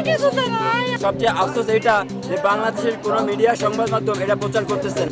কিছুতে নাই। সবচেয়ে আফসোস এটা যে বাংলাদেশের কোনো মিডিয়া সংবাদ মাধ্যম এটা প্রচার করতেছেন।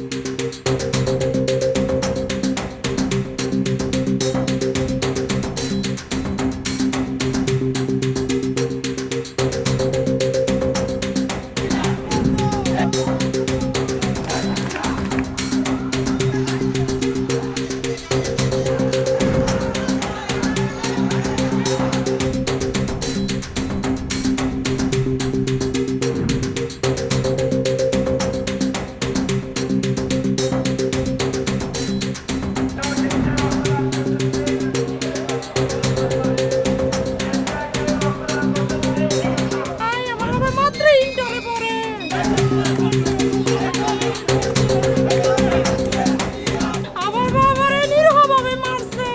আমার বাবা মাত্র ইন্টারে পড়ে। আমার বাবারে নিরীহভাবে মারছে।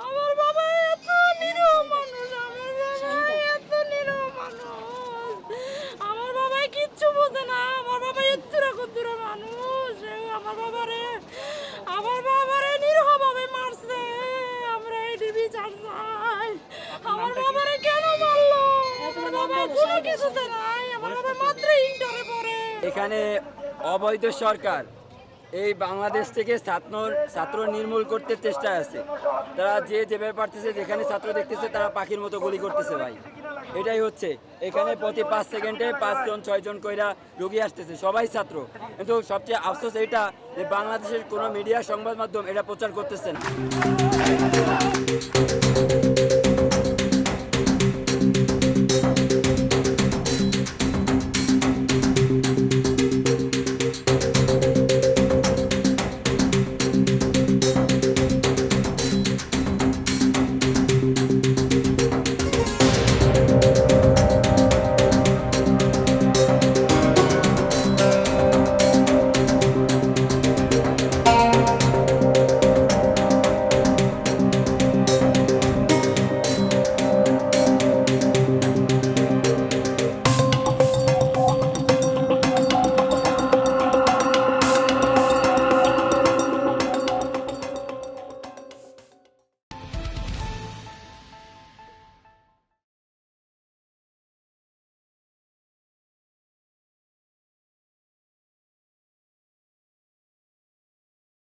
আমার বাবা এত নিরীহ মানুষ, আমার বাবা এত নিরীহ মানুষ। আমার বাবা কিচ্ছু বোঝে না, আমার বাবা এত্তুরা কুত্তুরা মানুষ। আমার বাবারে নিরীহভাবে মারছে। আমরা এই বিচার চাই। আমার বাবারে কেন মারলো? আমার বাবা কোনো কিছুতে নাই। আমার বাবা মাত্র ইন্টারে পড়ে। এখানে অবৈধ সরকার এই বাংলাদেশ থেকে ছাত্র নির্মূল করতে চেষ্টা আছে। তারা যেভাবে পারতেছে, যেখানে ছাত্র দেখতেছে তারা পাখির মতো গুলি করতেছে ভাই। এটাই হচ্ছে, এখানে প্রতি 5 সেকেন্ডে 5 জন 6 জন কইরা রোগী আসতেছে, সবাই ছাত্র। কিন্তু সবচেয়ে আফসোস এটা যে বাংলাদেশের কোনো মিডিয়া সংবাদ মাধ্যম এটা প্রচার করতেছে না।